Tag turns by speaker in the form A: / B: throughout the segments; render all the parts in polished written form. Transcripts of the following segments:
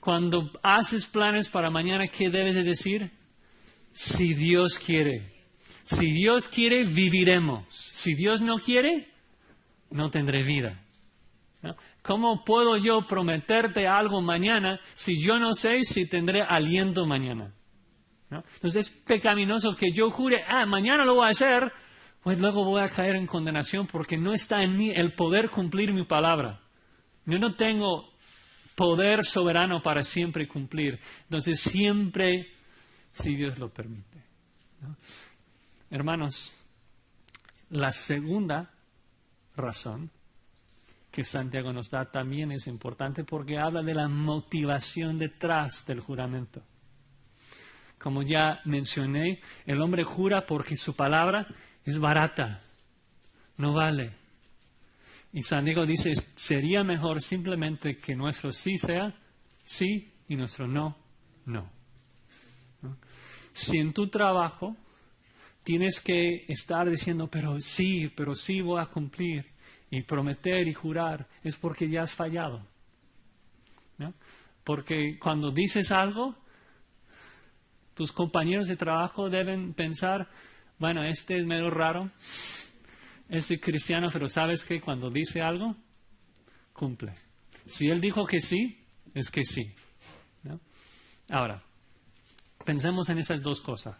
A: Cuando haces planes para mañana, ¿qué debes de decir? Si Dios quiere. Si Dios quiere, viviremos. Si Dios no quiere, no tendré vida. ¿No? ¿Cómo puedo yo prometerte algo mañana si yo no sé si tendré aliento mañana? ¿No? Entonces es pecaminoso que yo jure, mañana lo voy a hacer, pues luego voy a caer en condenación porque no está en mí el poder cumplir mi palabra. Yo no tengo poder soberano para siempre cumplir. Entonces siempre, si Dios lo permite. ¿No? Hermanos, la segunda razón que Santiago nos da también es importante porque habla de la motivación detrás del juramento. Como ya mencioné, el hombre jura porque su palabra es barata, no vale. Y Santiago dice, sería mejor simplemente que nuestro sí sea sí y nuestro no, no. ¿No? Si en tu trabajo tienes que estar diciendo, pero sí voy a cumplir, y prometer y jurar, es porque ya has fallado. ¿No? Porque cuando dices algo, tus compañeros de trabajo deben pensar, bueno, este es medio raro, este es cristiano, pero sabes que cuando dice algo, cumple. Si él dijo que sí, es que sí. ¿No? Ahora, pensemos en esas dos cosas.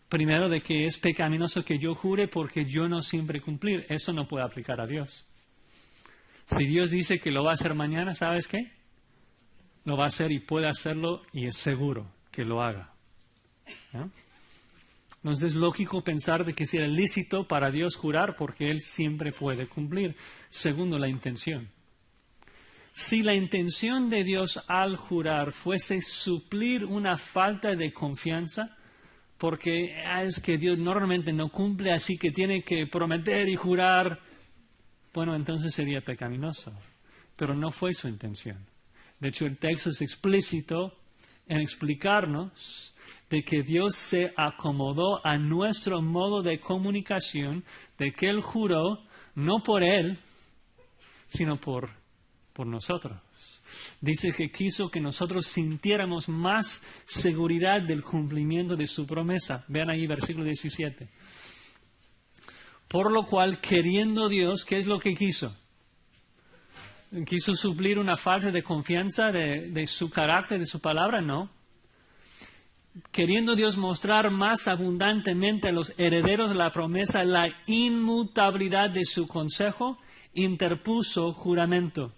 A: Primero, de que es pecaminoso que yo jure porque yo no siempre cumplir. Eso no puede aplicar a Dios. Si Dios dice que lo va a hacer mañana, ¿sabes qué? Lo va a hacer y puede hacerlo y es seguro que lo haga. ¿No? Entonces es lógico pensar de que sea lícito para Dios jurar porque Él siempre puede cumplir. Segundo, la intención. Si la intención de Dios al jurar fuese suplir una falta de confianza, porque es que Dios normalmente no cumple, así que tiene que prometer y jurar, bueno, entonces sería pecaminoso. Pero no fue su intención. De hecho, el texto es explícito en explicarnos de que Dios se acomodó a nuestro modo de comunicación, de que Él juró, no por Él, sino por nosotros. Dice que quiso que nosotros sintiéramos más seguridad del cumplimiento de su promesa. Vean ahí versículo 17. Por lo cual, queriendo Dios, ¿qué es lo que quiso? ¿Quiso suplir una falta de confianza de su carácter, de su palabra? No. Queriendo Dios mostrar más abundantemente a los herederos de la promesa la inmutabilidad de su consejo, interpuso juramento.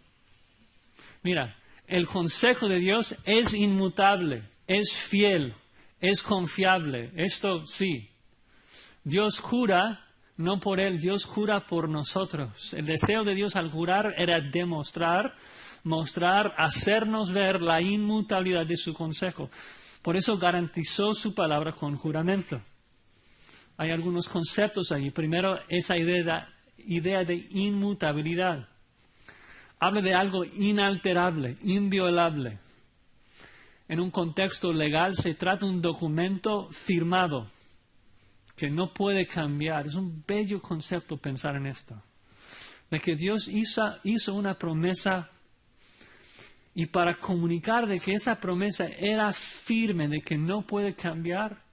A: Mira, el consejo de Dios es inmutable, es fiel, es confiable. Esto sí. Dios jura, no por Él, Dios jura por nosotros. El deseo de Dios al jurar era demostrar, hacernos ver la inmutabilidad de su consejo. Por eso garantizó su palabra con juramento. Hay algunos conceptos ahí. Primero, esa idea de inmutabilidad. Habla de algo inalterable, inviolable. En un contexto legal se trata de un documento firmado que no puede cambiar. Es un bello concepto pensar en esto. De que Dios hizo una promesa y para comunicar de que esa promesa era firme, de que no puede cambiar,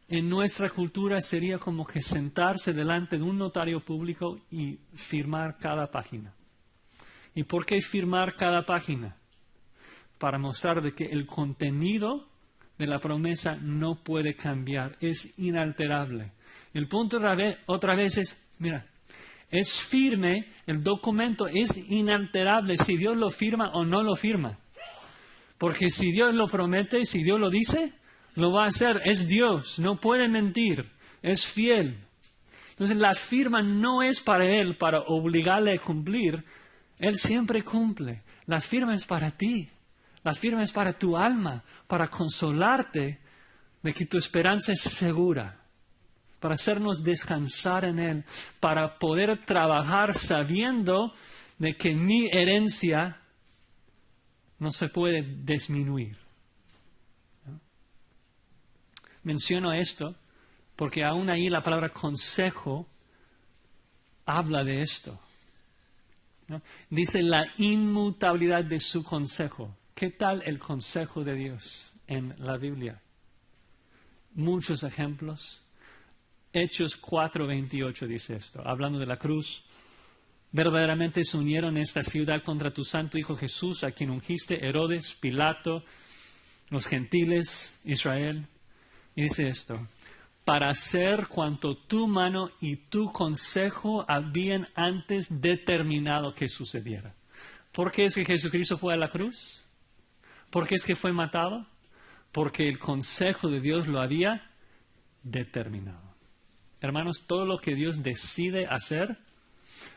A: en nuestra cultura sería como que sentarse delante de un notario público y firmar cada página. ¿Y por qué firmar cada página? Para mostrar de que el contenido de la promesa no puede cambiar, es inalterable. El punto otra vez es, mira, es firme, el documento es inalterable si Dios lo firma o no lo firma. Porque si Dios lo promete, si Dios lo dice, lo va a hacer. Es Dios, no puede mentir, es fiel. Entonces la firma no es para Él, para obligarle a cumplir. Él siempre cumple. La firma es para ti. La firma es para tu alma, para consolarte de que tu esperanza es segura, para hacernos descansar en Él, para poder trabajar sabiendo de que mi herencia no se puede disminuir. ¿No? Menciono esto porque aún ahí la palabra consejo habla de esto. ¿no? Dice la inmutabilidad de su consejo. ¿Qué tal el consejo de Dios en la Biblia? Muchos ejemplos. Hechos 4:28 dice esto, hablando de la cruz. Verdaderamente se unieron en esta ciudad contra tu santo Hijo Jesús, a quien ungiste Herodes, Pilato, los gentiles, Israel. Y dice esto, para hacer cuanto tu mano y tu consejo habían antes determinado que sucediera. ¿Por qué es que Jesucristo fue a la cruz? ¿Por qué es que fue matado? Porque el consejo de Dios lo había determinado. Hermanos, todo lo que Dios decide hacer,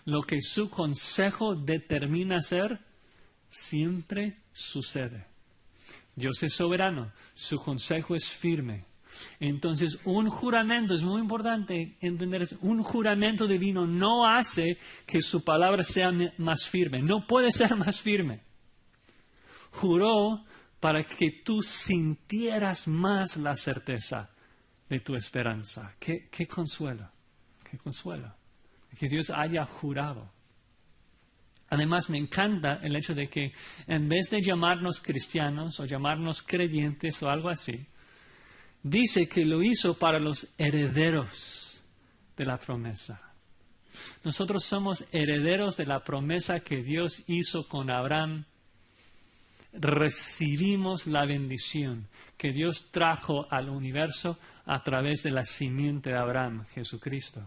A: lo que su consejo determina hacer, siempre sucede. Dios es soberano, su consejo es firme. Entonces, un juramento, es muy importante entender eso, un juramento divino no hace que su palabra sea más firme, no puede ser más firme. Juró para que tú sintieras más la certeza de tu esperanza. Qué consuelo, qué consuelo, que Dios haya jurado. Además, me encanta el hecho de que en vez de llamarnos cristianos o llamarnos creyentes o algo así, dice que lo hizo para los herederos de la promesa. Nosotros somos herederos de la promesa que Dios hizo con Abraham. Recibimos la bendición que Dios trajo al universo a través de la simiente de Abraham, Jesucristo.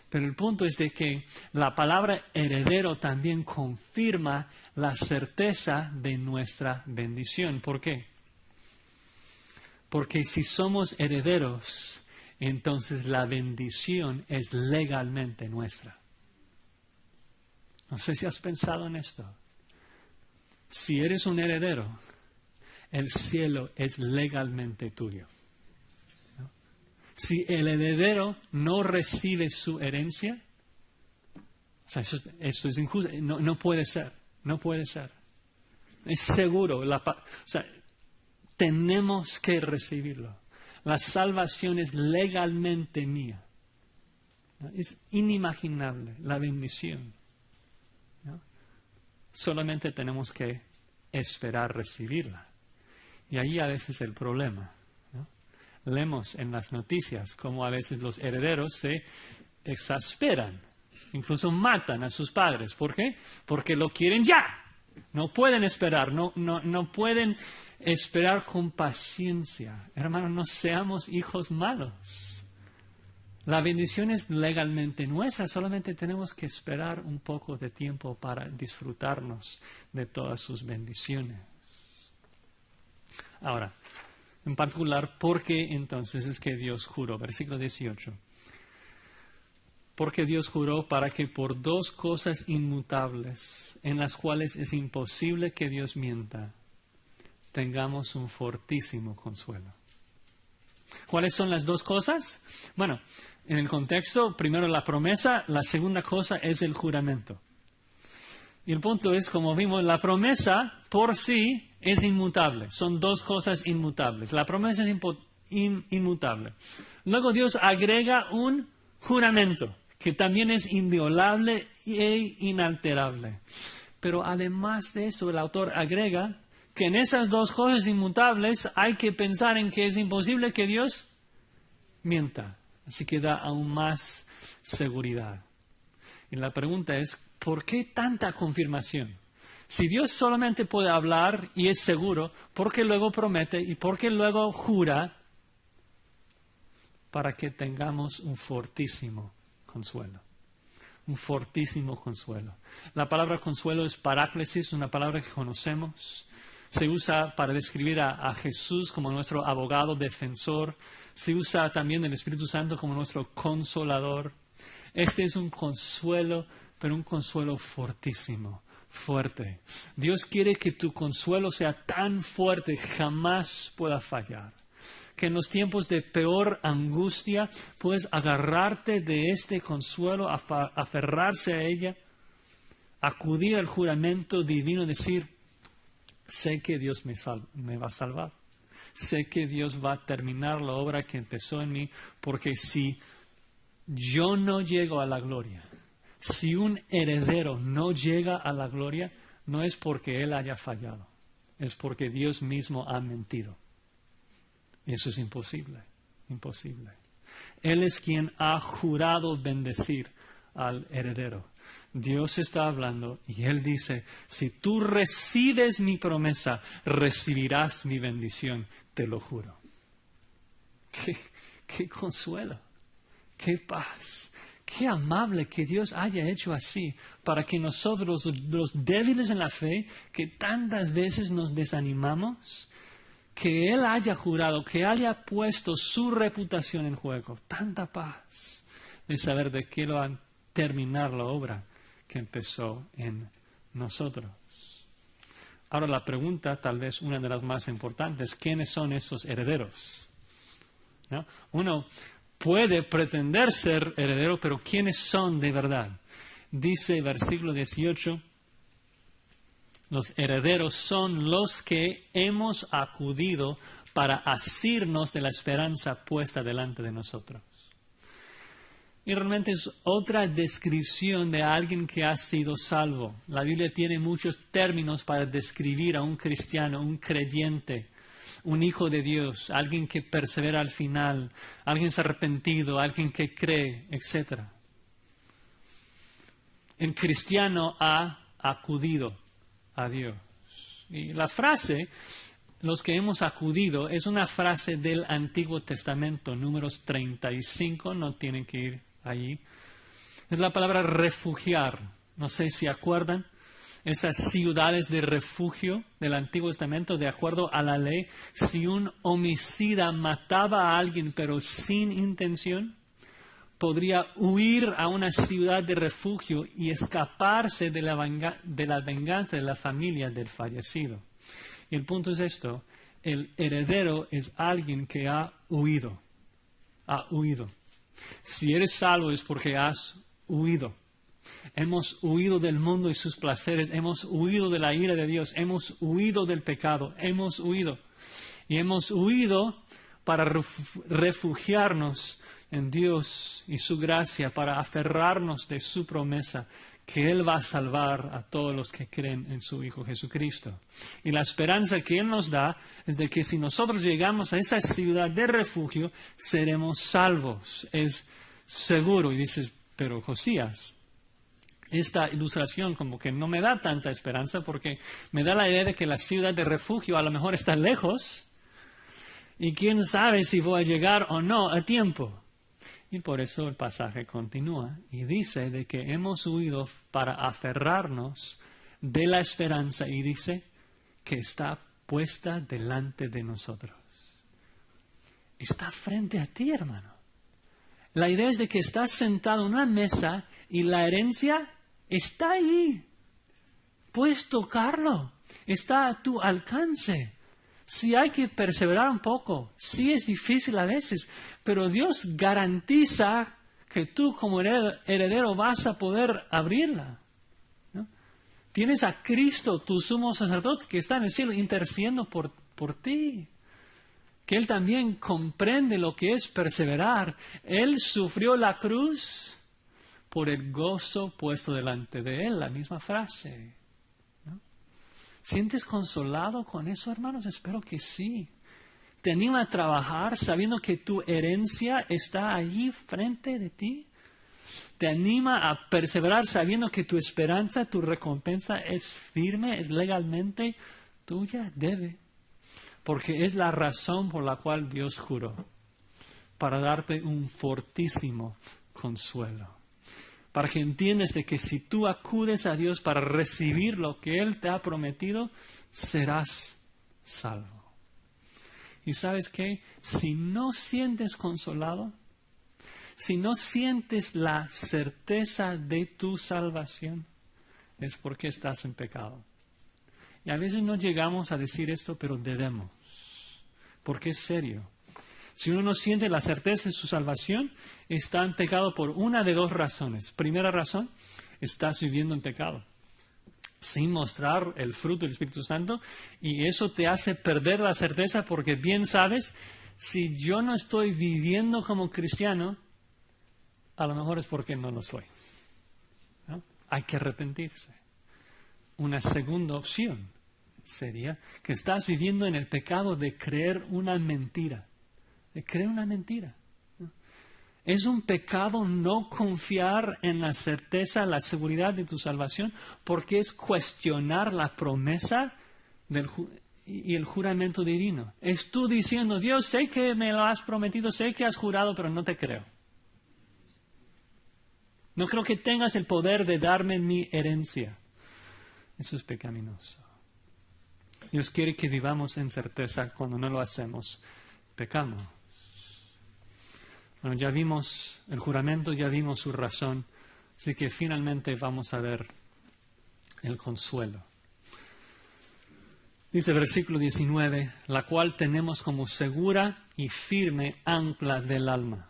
A: Pero el punto es de que la palabra heredero también confirma la certeza de nuestra bendición. ¿Por qué? Porque si somos herederos, entonces la bendición es legalmente nuestra. No sé si has pensado en esto. Si eres un heredero, el cielo es legalmente tuyo. ¿No? Si el heredero no recibe su herencia, o sea, eso es injusto, no puede ser, no puede ser. Es seguro, tenemos que recibirlo. La salvación es legalmente mía. ¿No? Es inimaginable la bendición. ¿No? Solamente tenemos que esperar recibirla. Y ahí a veces el problema. ¿No? Leemos en las noticias cómo a veces los herederos se exasperan, incluso matan a sus padres. ¿Por qué? Porque lo quieren ya. No pueden esperar, no pueden esperar con paciencia. Hermanos, no seamos hijos malos. La bendición es legalmente nuestra, solamente tenemos que esperar un poco de tiempo para disfrutarnos de todas sus bendiciones. Ahora, en particular, ¿por qué entonces es que Dios juró? Versículo 18. Porque Dios juró para que por dos cosas inmutables, en las cuales es imposible que Dios mienta, tengamos un fortísimo consuelo. ¿Cuáles son las dos cosas? Bueno, en el contexto, primero la promesa, la segunda cosa es el juramento. Y el punto es, como vimos, la promesa por sí es inmutable. Son dos cosas inmutables. La promesa es inmutable. Luego Dios agrega un juramento, que también es inviolable e inalterable. Pero además de eso, el autor agrega que en esas dos cosas inmutables hay que pensar en que es imposible que Dios mienta. Así que da aún más seguridad. Y la pregunta es, ¿por qué tanta confirmación? Si Dios solamente puede hablar y es seguro, ¿por qué luego promete y por qué luego jura? Para que tengamos un fortísimo consuelo. Un fortísimo consuelo. La palabra consuelo es paráclesis, una palabra que conocemos. Se usa para describir a Jesús como nuestro abogado defensor. Se usa también el Espíritu Santo como nuestro consolador. Este es un consuelo, pero un consuelo fortísimo, fuerte. Dios quiere que tu consuelo sea tan fuerte, jamás pueda fallar. Que en los tiempos de peor angustia puedes agarrarte de este consuelo, aferrarse a ella, acudir al juramento divino, decir, sé que Dios me va a salvar. Sé que Dios va a terminar la obra que empezó en mí, porque si yo no llego a la gloria, Si un heredero no llega a la gloria, no es porque él haya fallado, es porque Dios mismo ha mentido. Eso es imposible, imposible. Él es quien ha jurado bendecir al heredero. Dios está hablando y Él dice, si tú recibes mi promesa, recibirás mi bendición, te lo juro. Qué consuelo, qué paz, qué amable que Dios haya hecho así para que nosotros, los débiles en la fe, que tantas veces nos desanimamos, que Él haya jurado, que haya puesto su reputación en juego. Tanta paz de saber de qué lo va a terminar la obra que empezó en nosotros. Ahora la pregunta, tal vez una de las más importantes, ¿quiénes son estos herederos? ¿No? Uno puede pretender ser heredero, pero ¿quiénes son de verdad? Dice versículo 18, los herederos son los que hemos acudido para asirnos de la esperanza puesta delante de nosotros. Y realmente es otra descripción de alguien que ha sido salvo. La Biblia tiene muchos términos para describir a un cristiano, un creyente, un hijo de Dios, alguien que persevera al final, alguien arrepentido, alguien que cree, etc. El cristiano ha acudido a Dios. Y la frase, los que hemos acudido, es una frase del Antiguo Testamento, Números 35, no tienen que ir allí. Es la palabra refugiar. No sé si acuerdan, esas ciudades de refugio del Antiguo Testamento, de acuerdo a la ley, si un homicida mataba a alguien pero sin intención, podría huir a una ciudad de refugio y escaparse de la venganza de la familia del fallecido. Y el punto es esto, el heredero es alguien que ha huido, ha huido. Si eres salvo es porque has huido. Hemos huido del mundo y sus placeres, hemos huido de la ira de Dios, hemos huido del pecado, hemos huido. Y hemos huido para refugiarnos en Dios y su gracia, para aferrarnos de su promesa, que Él va a salvar a todos los que creen en su Hijo Jesucristo. Y la esperanza que Él nos da es de que si nosotros llegamos a esa ciudad de refugio, seremos salvos. Es seguro. Y dices, pero Josías, esta ilustración como que no me da tanta esperanza porque me da la idea de que la ciudad de refugio a lo mejor está lejos y quién sabe si voy a llegar o no a tiempo. Y por eso el pasaje continúa y dice de que hemos huido para aferrarnos de la esperanza y dice que está puesta delante de nosotros. Está frente a ti, hermano. La idea es de que estás sentado en una mesa y la herencia está ahí. Puedes tocarlo. Está a tu alcance. Sí hay que perseverar un poco, sí es difícil a veces, pero Dios garantiza que tú como heredero vas a poder abrirla, ¿no? Tienes a Cristo, tu sumo sacerdote, que está en el cielo intercediendo por ti, que Él también comprende lo que es perseverar. Él sufrió la cruz por el gozo puesto delante de Él, la misma frase. ¿Sientes consolado con eso, hermanos? Espero que sí. ¿Te anima a trabajar sabiendo que tu herencia está allí frente de ti? ¿Te anima a perseverar sabiendo que tu esperanza, tu recompensa es firme, es legalmente tuya? Debe. Porque es la razón por la cual Dios juró. Para darte un fortísimo consuelo. Para que entiendas de que si tú acudes a Dios para recibir lo que Él te ha prometido, serás salvo. ¿Y sabes qué? Si no sientes consolado, si no sientes la certeza de tu salvación, es porque estás en pecado. Y a veces no llegamos a decir esto, pero debemos, porque es serio. Si uno no siente la certeza de su salvación, está en pecado por una de dos razones. Primera razón, estás viviendo en pecado, sin mostrar el fruto del Espíritu Santo, y eso te hace perder la certeza porque bien sabes, si yo no estoy viviendo como cristiano, a lo mejor es porque no lo soy. hay que arrepentirse. Una segunda opción sería que estás viviendo en el pecado de creer una mentira. De creer una mentira. Es un pecado no confiar en la certeza, la seguridad de tu salvación, porque es cuestionar la promesa y el juramento divino. Es tú diciendo, Dios, sé que me lo has prometido, sé que has jurado, pero no te creo. No creo que tengas el poder de darme mi herencia. Eso es pecaminoso. Dios quiere que vivamos en certeza. Cuando no lo hacemos, pecamos. Bueno, ya vimos el juramento, ya vimos su razón, así que finalmente vamos a ver el consuelo. Dice versículo 19, la cual tenemos como segura y firme ancla del alma.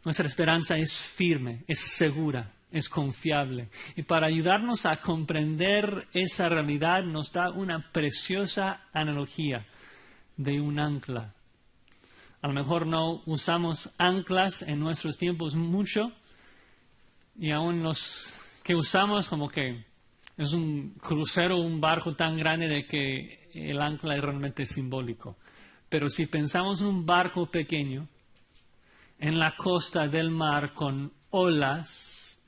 A: Nuestra esperanza es firme, es segura, es confiable. Y para ayudarnos a comprender esa realidad nos da una preciosa analogía de un ancla. A lo mejor no usamos anclas en nuestros tiempos mucho y aún los que usamos como que es un crucero, un barco tan grande de que el ancla es realmente simbólico. Pero si pensamos en un barco pequeño en la costa del mar con olas,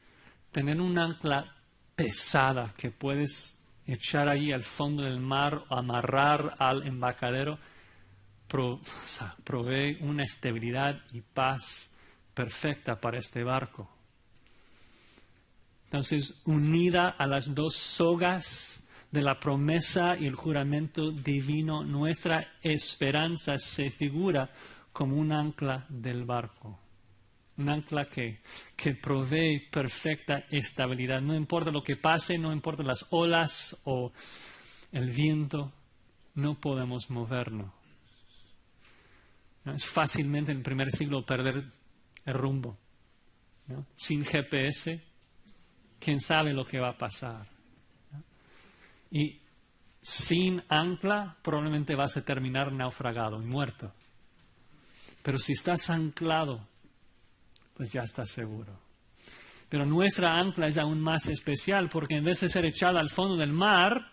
A: tener un ancla pesada que puedes echar ahí al fondo del mar o amarrar al embarcadero, provee una estabilidad y paz perfecta para este barco. Entonces, unida a las dos sogas de la promesa y el juramento divino, nuestra esperanza se figura como un ancla del barco. Un ancla que provee perfecta estabilidad. No importa lo que pase, no importa las olas o el viento, no podemos movernos. ¿No? Es fácilmente en el primer siglo perder el rumbo. ¿No? Sin GPS, ¿quién sabe lo que va a pasar? ¿No? Y sin ancla probablemente vas a terminar naufragado y muerto. Pero si estás anclado, pues ya estás seguro. Pero nuestra ancla es aún más especial porque en vez de ser echada al fondo del mar,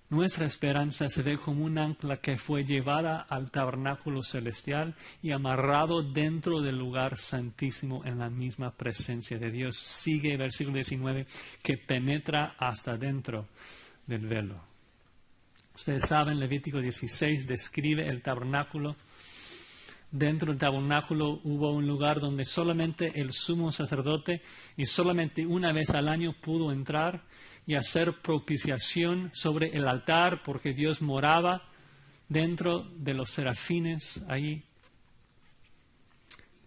A: nuestra esperanza se ve como un ancla que fue llevada al tabernáculo celestial y amarrado dentro del lugar santísimo en la misma presencia de Dios. Sigue el versículo 19, que penetra hasta dentro del velo. Ustedes saben, Levítico 16 describe el tabernáculo. Dentro del tabernáculo hubo un lugar donde solamente el sumo sacerdote y solamente una vez al año pudo entrar y hacer propiciación sobre el altar, porque Dios moraba dentro de los serafines ahí.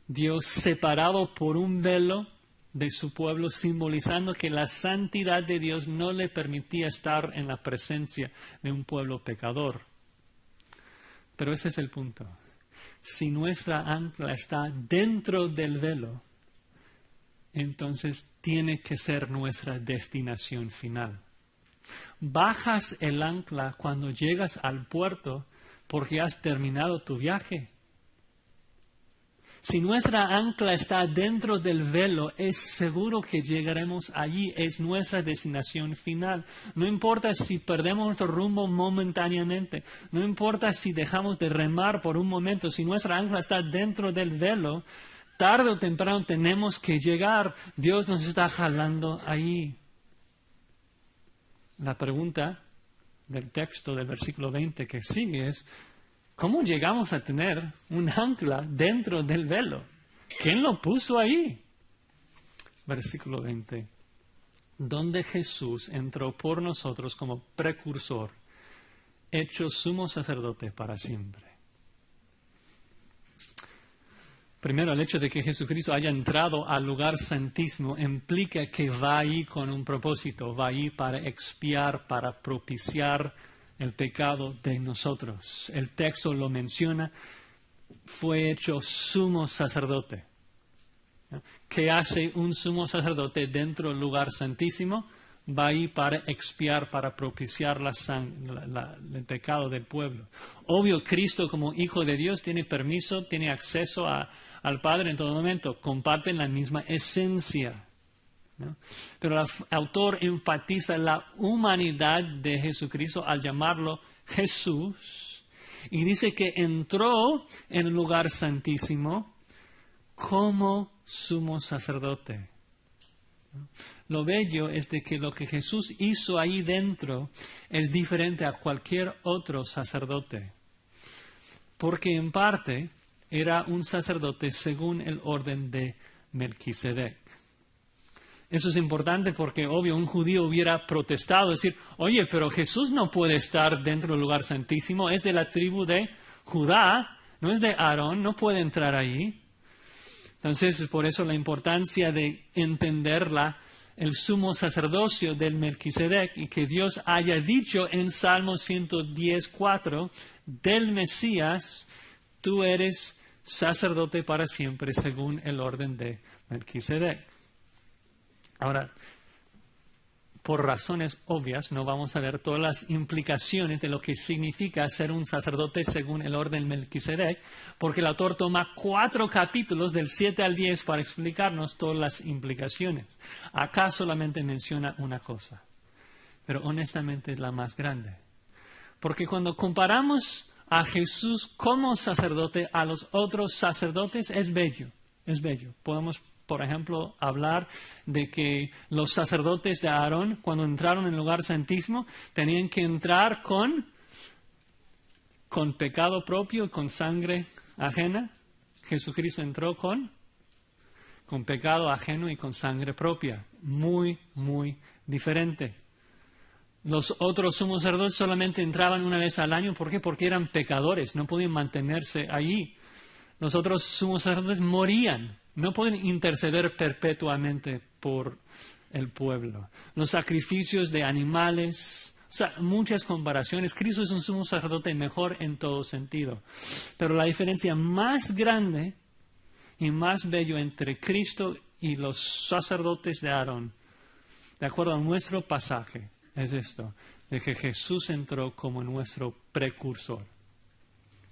A: Dios separado por un velo de su pueblo, simbolizando que la santidad de Dios no le permitía estar en la presencia de un pueblo pecador. Pero ese es el punto. Si nuestra ancla está dentro del velo, entonces tiene que ser nuestra destinación final. Bajas el ancla cuando llegas al puerto porque has terminado tu viaje. Si nuestra ancla está dentro del velo, es seguro que llegaremos allí, es nuestra destinación final. No importa si perdemos nuestro rumbo momentáneamente, no importa si dejamos de remar por un momento, si nuestra ancla está dentro del velo, tarde o temprano tenemos que llegar. Dios nos está jalando ahí. La pregunta del texto del versículo 20 que sigue es, ¿cómo llegamos a tener un ancla dentro del velo? ¿Quién lo puso ahí? Versículo 20. Donde Jesús entró por nosotros como precursor, hecho sumo sacerdote para siempre. Primero, el hecho de que Jesucristo haya entrado al lugar santísimo implica que va ahí con un propósito, va ahí para expiar, para propiciar el pecado de nosotros. El texto lo menciona, fue hecho sumo sacerdote. ¿Qué hace un sumo sacerdote dentro del lugar santísimo? Va ahí para expiar, para propiciar el pecado del pueblo. Obvio, Cristo como Hijo de Dios tiene permiso, tiene acceso al Padre en todo momento, comparten la misma esencia. ¿no? Pero el autor enfatiza la humanidad de Jesucristo al llamarlo Jesús y dice que entró en el lugar santísimo como sumo sacerdote. Lo bello es de que lo que Jesús hizo ahí dentro es diferente a cualquier otro sacerdote, porque en parte era un sacerdote según el orden de Melquisedec. Eso es importante porque, obvio, un judío hubiera protestado, decir, oye, pero Jesús no puede estar dentro del lugar santísimo, es de la tribu de Judá, no es de Aarón, no puede entrar ahí. Entonces, por eso la importancia de entender el sumo sacerdocio del Melquisedec y que Dios haya dicho en Salmo 110:4 del Mesías, tú eres sacerdote para siempre según el orden de Melquisedec. Ahora, por razones obvias, no vamos a ver todas las implicaciones de lo que significa ser un sacerdote según el orden Melquisedec, porque el autor toma 4 capítulos del 7 al 10 para explicarnos todas las implicaciones. Acá solamente menciona una cosa, pero honestamente es la más grande. Porque cuando comparamos a Jesús como sacerdote a los otros sacerdotes, es bello, es bello. Podemos, por ejemplo, hablar de que los sacerdotes de Aarón, cuando entraron en el lugar santísimo, tenían que entrar con pecado propio y con sangre ajena. Jesucristo entró con pecado ajeno y con sangre propia. Muy, muy diferente. Los otros sumos sacerdotes solamente entraban una vez al año. ¿Por qué? Porque eran pecadores, no podían mantenerse allí. Los otros sumos sacerdotes morían. No pueden interceder perpetuamente por el pueblo. Los sacrificios de animales, o sea, muchas comparaciones. Cristo es un sumo sacerdote mejor en todo sentido. Pero la diferencia más grande y más bello entre Cristo y los sacerdotes de Aarón, de acuerdo a nuestro pasaje, es esto, de que Jesús entró como nuestro precursor.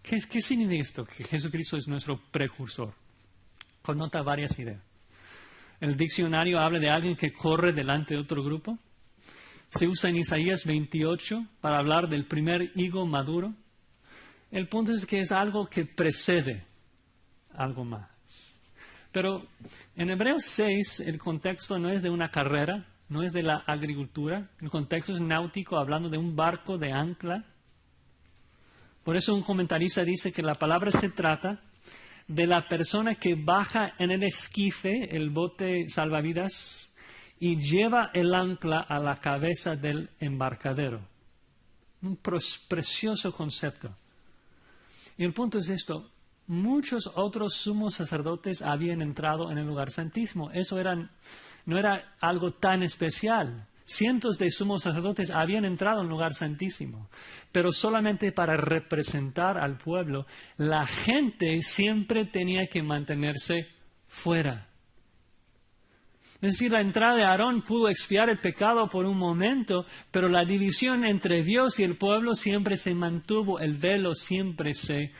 A: ¿Qué significa esto? Que Jesucristo es nuestro precursor. Connota varias ideas. El diccionario habla de alguien que corre delante de otro grupo. Se usa en Isaías 28 para hablar del primer higo maduro. El punto es que es algo que precede algo más. Pero en Hebreos 6 el contexto no es de una carrera, no es de la agricultura. El contexto es náutico, hablando de un barco de ancla. Por eso un comentarista dice que la palabra se trata de la persona que baja en el esquife, el bote salvavidas, y lleva el ancla a la cabeza del embarcadero. Un precioso concepto. Y el punto es esto, muchos otros sumos sacerdotes habían entrado en el lugar santísimo. Eso no era algo tan especial. Cientos de sumos sacerdotes habían entrado en el lugar santísimo, pero solamente para representar al pueblo. La gente siempre tenía que mantenerse fuera. Es decir, la entrada de Aarón pudo expiar el pecado por un momento, pero la división entre Dios y el pueblo siempre se mantuvo, el velo siempre se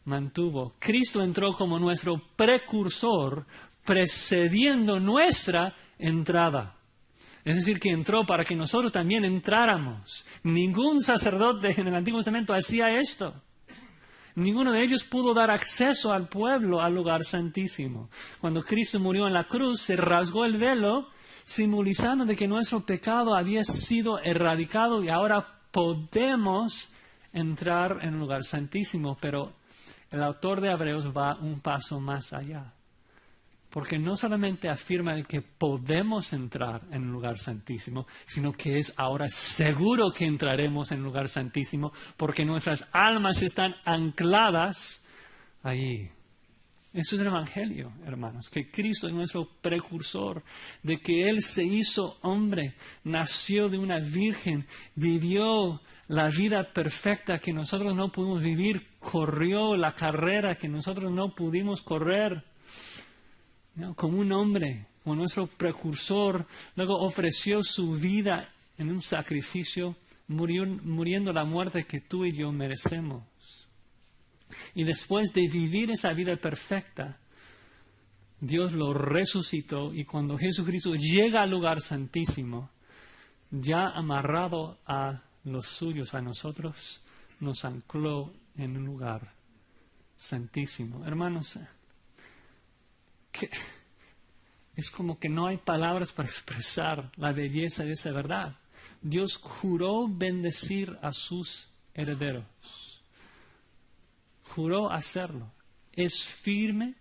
A: mantuvo. Cristo entró como nuestro precursor, precediendo nuestra entrada. Es decir, que entró para que nosotros también entráramos. Ningún sacerdote en el Antiguo Testamento hacía esto. Ninguno de ellos pudo dar acceso al pueblo al lugar santísimo. Cuando Cristo murió en la cruz, se rasgó el velo, simbolizando de que nuestro pecado había sido erradicado y ahora podemos entrar en el lugar santísimo. Pero el autor de Hebreos va un paso más allá. Porque no solamente afirma que podemos entrar en el lugar santísimo, sino que es ahora seguro que entraremos en el lugar santísimo, porque nuestras almas están ancladas allí. Eso es el Evangelio, hermanos, que Cristo es nuestro precursor, de que Él se hizo hombre, nació de una virgen, vivió la vida perfecta que nosotros no pudimos vivir, corrió la carrera que nosotros no pudimos correr. ¿No? Como un hombre, como nuestro precursor, luego ofreció su vida en un sacrificio, muriendo la muerte que tú y yo merecemos. Y después de vivir esa vida perfecta, Dios lo resucitó y cuando Jesucristo llega al lugar santísimo, ya amarrado a los suyos, a nosotros, nos ancló en un lugar santísimo. Hermanos, es como que no hay palabras para expresar la belleza de esa verdad. Dios juró bendecir a sus herederos. Juró hacerlo. Es firme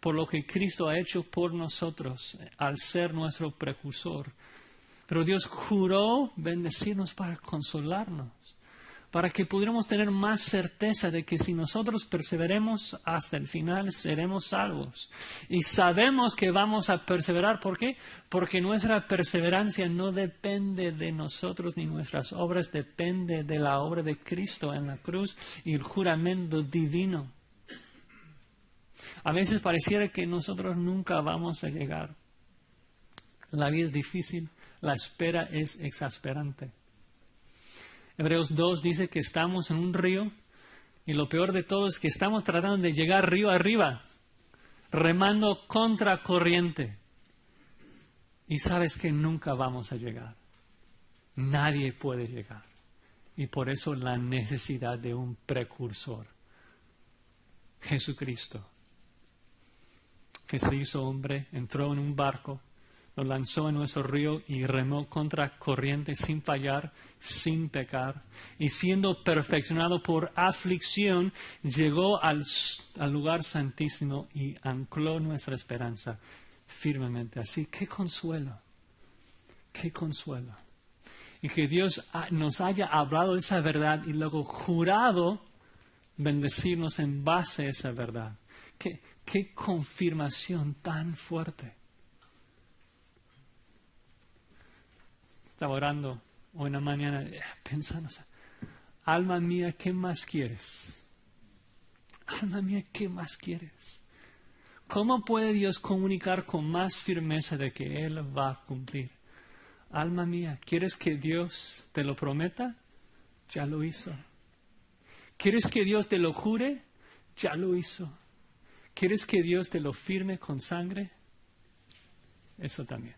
A: por lo que Cristo ha hecho por nosotros al ser nuestro precursor. Pero Dios juró bendecirnos para consolarnos, para que pudiéramos tener más certeza de que si nosotros perseveremos hasta el final, seremos salvos. Y sabemos que vamos a perseverar. ¿Por qué? Porque nuestra perseverancia no depende de nosotros ni nuestras obras, depende de la obra de Cristo en la cruz y el juramento divino. A veces pareciera que nosotros nunca vamos a llegar. La vida es difícil, la espera es exasperante. Hebreos 2 dice que estamos en un río y lo peor de todo es que estamos tratando de llegar río arriba, remando contra corriente. Y sabes que nunca vamos a llegar. Nadie puede llegar. Y por eso la necesidad de un precursor. Jesucristo, que se hizo hombre, entró en un barco, lo lanzó en nuestro río y remó contra corriente sin fallar, sin pecar. Y siendo perfeccionado por aflicción, llegó al lugar santísimo y ancló nuestra esperanza firmemente. Así, qué consuelo, qué consuelo. Y que Dios nos haya hablado de esa verdad y luego jurado bendecirnos en base a esa verdad. Qué confirmación tan fuerte. Estaba orando hoy en la mañana pensando, alma mía, ¿qué más quieres? Alma mía, ¿qué más quieres? ¿Cómo puede Dios comunicar con más firmeza de que Él va a cumplir? Alma mía, ¿quieres que Dios te lo prometa? Ya lo hizo. ¿Quieres que Dios te lo jure? Ya lo hizo. ¿Quieres que Dios te lo firme con sangre? Eso también.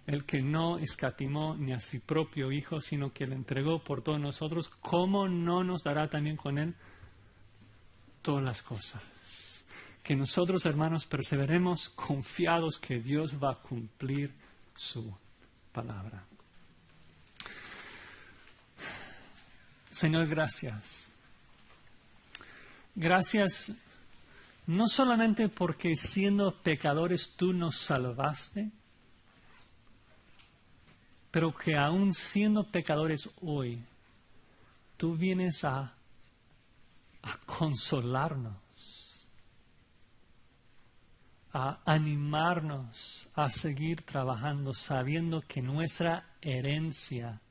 A: El que no escatimó ni a su propio Hijo, sino que le entregó por todos nosotros, ¿cómo no nos dará también con Él todas las cosas? Que nosotros, hermanos, perseveremos confiados que Dios va a cumplir su palabra. Señor, gracias. Gracias no solamente porque siendo pecadores tú nos salvaste, pero que aún siendo pecadores hoy, tú vienes a consolarnos, a animarnos a seguir trabajando, sabiendo que nuestra herencia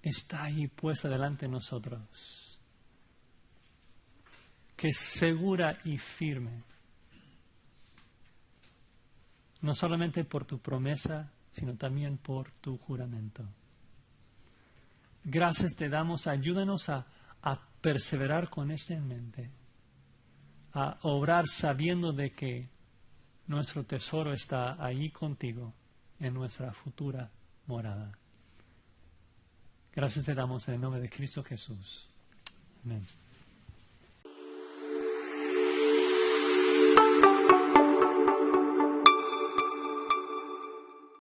A: está ahí puesta delante de nosotros, que es segura y firme, no solamente por tu promesa, sino también por tu juramento. Gracias te damos, ayúdanos a perseverar con esto en mente, a obrar sabiendo de que nuestro tesoro está ahí contigo en nuestra futura morada. Gracias te damos en el nombre de Cristo Jesús. Amén.